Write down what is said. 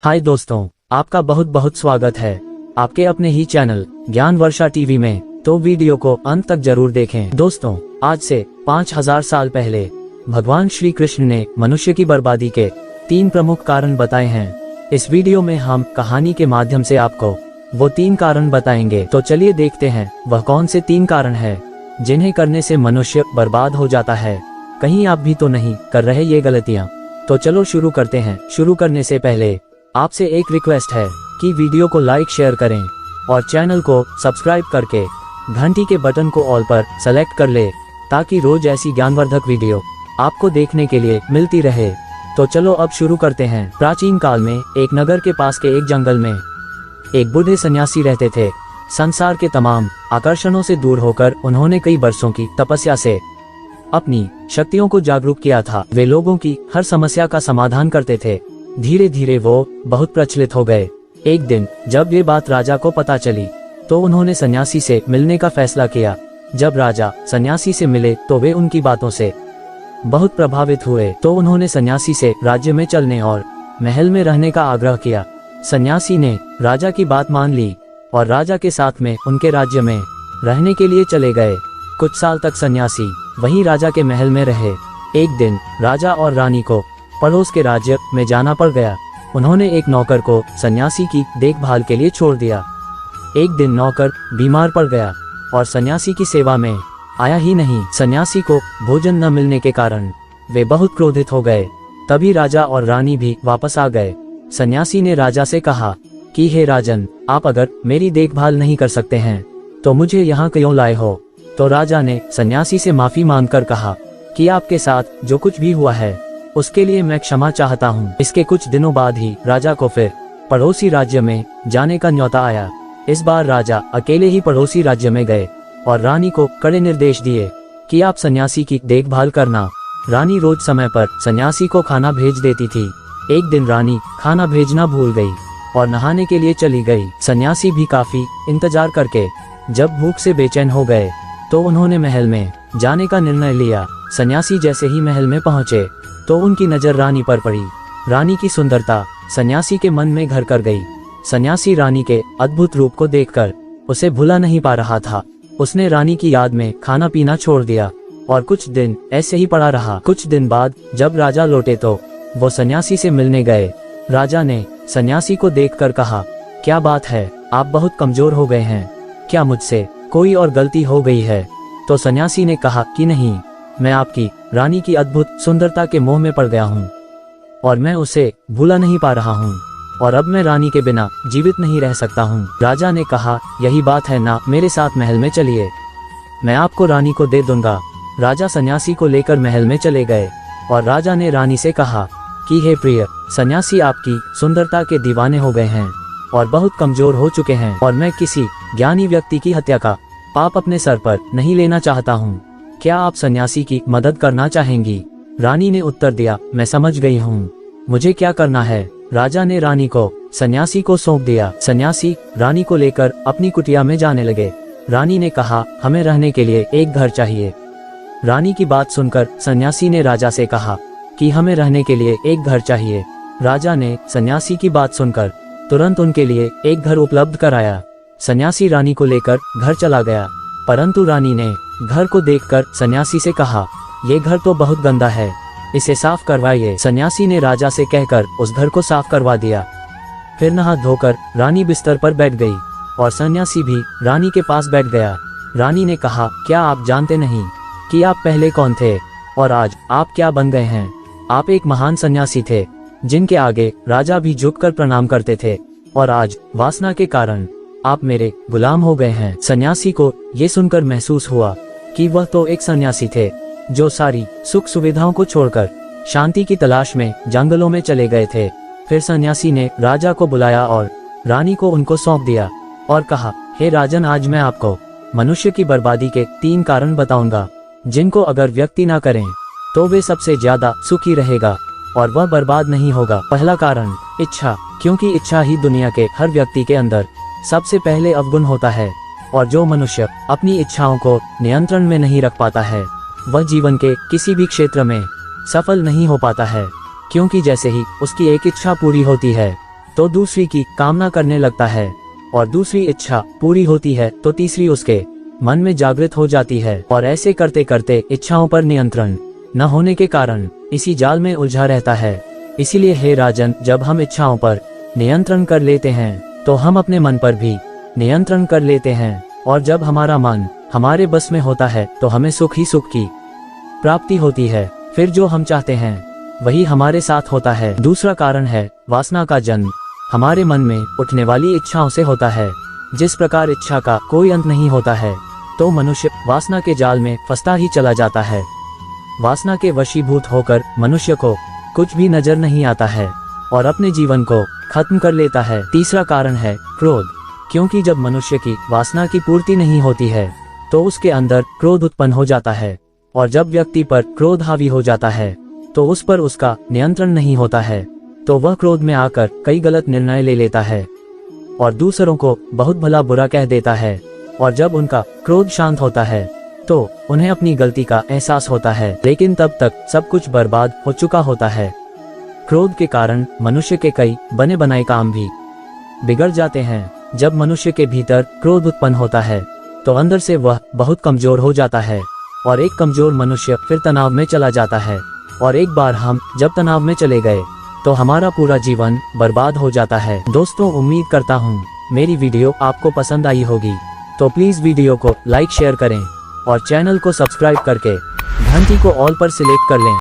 हाय दोस्तों, आपका बहुत बहुत स्वागत है आपके अपने ही चैनल ज्ञान वर्षा टीवी में। तो वीडियो को अंत तक जरूर देखें। दोस्तों, आज से 5000 साल पहले भगवान श्री कृष्ण ने मनुष्य की बर्बादी के 3 प्रमुख कारण बताए हैं। इस वीडियो में हम कहानी के माध्यम से आपको वो 3 कारण बताएंगे। तो चलिए देखते हैं वह कौन से 3 कारण है जिन्हें करने से मनुष्य बर्बाद हो जाता है। कहीं आप भी तो नहीं कर रहे ये गलतियाँ? तो चलो शुरू करते हैं। शुरू करने से पहले आपसे एक रिक्वेस्ट है कि वीडियो को लाइक शेयर करें और चैनल को सब्सक्राइब करके घंटी के बटन को ऑल पर सेलेक्ट कर ले, ताकि रोज ऐसी ज्ञानवर्धक वीडियो आपको देखने के लिए मिलती रहे। तो चलो अब शुरू करते हैं। प्राचीन काल में एक नगर के पास के एक जंगल में एक बूढ़े सन्यासी रहते थे। संसार के तमाम आकर्षणों से दूर होकर उन्होंने कई वर्षों की तपस्या से अपनी शक्तियों को जागरूक किया था। वे लोगों की हर समस्या का समाधान करते थे। धीरे धीरे वो बहुत प्रचलित हो गए। एक दिन जब ये बात राजा को पता चली तो उन्होंने सन्यासी से मिलने का फैसला किया। जब राजा सन्यासी से मिले तो वे उनकी बातों से बहुत प्रभावित हुए। तो उन्होंने सन्यासी से राज्य में चलने और महल में रहने का आग्रह किया। सन्यासी ने राजा की बात मान ली और राजा के साथ में उनके राज्य में रहने के लिए चले गए। कुछ साल तक सन्यासी वहीं राजा के महल में रहे। एक दिन राजा और रानी को पड़ोस के राज्य में जाना पड़ गया। उन्होंने एक नौकर को सन्यासी की देखभाल के लिए छोड़ दिया। एक दिन नौकर बीमार पड़ गया और सन्यासी की सेवा में आया ही नहीं। सन्यासी को भोजन न मिलने के कारण वे बहुत क्रोधित हो गए। तभी राजा और रानी भी वापस आ गए। सन्यासी ने राजा से कहा कि हे राजन, आप अगर मेरी देखभाल नहीं कर सकते हैं तो मुझे यहाँ क्यों लाए हो? तो राजा ने सन्यासी से माफी मांगकर कहा कि आपके साथ जो कुछ भी हुआ है उसके लिए मैं क्षमा चाहता हूँ। इसके कुछ दिनों बाद ही राजा को फिर पड़ोसी राज्य में जाने का न्योता आया। इस बार राजा अकेले ही पड़ोसी राज्य में गए और रानी को कड़े निर्देश दिए कि आप सन्यासी की देखभाल करना। रानी रोज समय पर सन्यासी को खाना भेज देती थी। एक दिन रानी खाना भेजना भूल गई और नहाने के लिए चली गई। सन्यासी भी काफी इंतजार करके जब भूख से बेचैन हो गए तो उन्होंने महल में जाने का निर्णय लिया। सन्यासी जैसे ही महल में पहुंचे तो उनकी नजर रानी पर पड़ी। रानी की सुंदरता सन्यासी के मन में घर कर गई। सन्यासी रानी के अद्भुत रूप को देखकर उसे भुला नहीं पा रहा था। उसने रानी की याद में खाना पीना छोड़ दिया और कुछ दिन ऐसे ही पड़ा रहा। कुछ दिन बाद जब राजा लौटे तो वो सन्यासी से मिलने गए। राजा ने सन्यासी को देखकर कहा, क्या बात है, आप बहुत कमजोर हो गए हैं, क्या मुझसे कोई और गलती हो गई है? तो सन्यासी ने कहा कि नहीं, मैं आपकी रानी की अद्भुत सुंदरता के मोह में पड़ गया हूँ और मैं उसे भूला नहीं पा रहा हूँ और अब मैं रानी के बिना जीवित नहीं रह सकता हूँ। राजा ने कहा, यही बात है ना, मेरे साथ महल में चलिए, मैं आपको रानी को दे दूंगा। राजा सन्यासी को लेकर महल में चले गए और राजा ने रानी से कहा कि हे प्रिय, सन्यासी आपकी सुंदरता के दीवाने हो गए हैं और बहुत कमजोर हो चुके हैं और मैं किसी ज्ञानी व्यक्ति की हत्या का पाप अपने सर पर नहीं लेना चाहता हूँ। क्या आप सन्यासी की मदद करना चाहेंगी? रानी ने उत्तर दिया, मैं समझ गई हूँ, मुझे क्या करना है? राजा ने रानी को सन्यासी को सौंप दिया। सन्यासी रानी को लेकर अपनी कुटिया में जाने लगे। रानी ने कहा, हमें रहने के लिए एक घर चाहिए। रानी की बात सुनकर सन्यासी ने राजा से कहा कि हमें रहने के लिए एक घर चाहिए। राजा ने सन्यासी की बात सुनकर तुरंत उनके लिए एक घर उपलब्ध कराया। सन्यासी रानी को लेकर घर चला गया, परंतु रानी ने घर को देखकर सन्यासी से कहा, ये घर तो बहुत गंदा है, इसे साफ करवाइए। सन्यासी ने राजा से कहकर उस घर को साफ करवा दिया। फिर नहा धोकर रानी बिस्तर पर बैठ गई और सन्यासी भी रानी के पास बैठ गया। रानी ने कहा, क्या आप जानते नहीं कि आप पहले कौन थे और आज आप क्या बन गए हैं? आप एक महान सन्यासी थे जिनके आगे राजा भी झुककर प्रणाम करते थे और आज वासना के कारण आप मेरे गुलाम हो गए हैं। सन्यासी को ये सुनकर महसूस हुआ कि वह तो एक सन्यासी थे जो सारी सुख सुविधाओं को छोड़कर शांति की तलाश में जंगलों में चले गए थे। फिर सन्यासी ने राजा को बुलाया और रानी को उनको सौंप दिया और कहा, हे राजन, आज मैं आपको मनुष्य की बर्बादी के 3 कारण बताऊंगा जिनको अगर व्यक्ति ना करें तो वे सबसे ज्यादा सुखी रहेगा और वह बर्बाद नहीं होगा। पहला कारण, इच्छा, क्योंकि इच्छा ही दुनिया के हर व्यक्ति के अंदर सबसे पहले अवगुण होता है और जो मनुष्य अपनी इच्छाओं को नियंत्रण में नहीं रख पाता है वह जीवन के किसी भी क्षेत्र में सफल नहीं हो पाता है, क्योंकि जैसे ही उसकी एक इच्छा पूरी होती है तो दूसरी की कामना करने लगता है, और दूसरी इच्छा पूरी होती है तो तीसरी उसके मन में जागृत हो जाती है, और ऐसे करते करते इच्छाओं पर नियंत्रण न होने के कारण इसी जाल में उलझा रहता है। इसीलिए हे राजन, जब हम इच्छाओं पर नियंत्रण कर लेते हैं तो हम अपने मन पर भी नियंत्रण कर लेते हैं, और जब हमारा मन हमारे बस में होता है तो हमें सुख ही सुख की प्राप्ति होती है। फिर जो हम चाहते हैं वही हमारे साथ होता है। दूसरा कारण है वासना का जन्म हमारे मन में उठने वाली इच्छाओं से होता है। जिस प्रकार इच्छा का कोई अंत नहीं होता है, तो मनुष्य वासना के जाल में फंसता ही चला जाता है। वासना के वशीभूत होकर मनुष्य को कुछ भी नजर नहीं आता है और अपने जीवन को खत्म कर लेता है। तीसरा कारण है क्रोध, क्योंकि जब मनुष्य की वासना की पूर्ति नहीं होती है तो उसके अंदर क्रोध उत्पन्न हो जाता है, और जब व्यक्ति पर क्रोध हावी हो जाता है तो उस पर उसका नियंत्रण नहीं होता है, तो वह क्रोध में आकर कई गलत निर्णय ले लेता है और दूसरों को बहुत भला बुरा कह देता है। और जब उनका क्रोध शांत होता है तो उन्हें अपनी गलती का एहसास होता है, लेकिन तब तक सब कुछ बर्बाद हो चुका होता है। क्रोध के कारण मनुष्य के कई बने बनाए काम भी बिगड़ जाते हैं। जब मनुष्य के भीतर क्रोध उत्पन्न होता है तो अंदर से वह बहुत कमजोर हो जाता है, और एक कमजोर मनुष्य फिर तनाव में चला जाता है, और एक बार हम जब तनाव में चले गए तो हमारा पूरा जीवन बर्बाद हो जाता है। दोस्तों, उम्मीद करता हूँ मेरी वीडियो आपको पसंद आई होगी, तो प्लीज वीडियो को लाइक शेयर करें और चैनल को सब्सक्राइब करके घंटी को ऑल पर सिलेक्ट कर लें।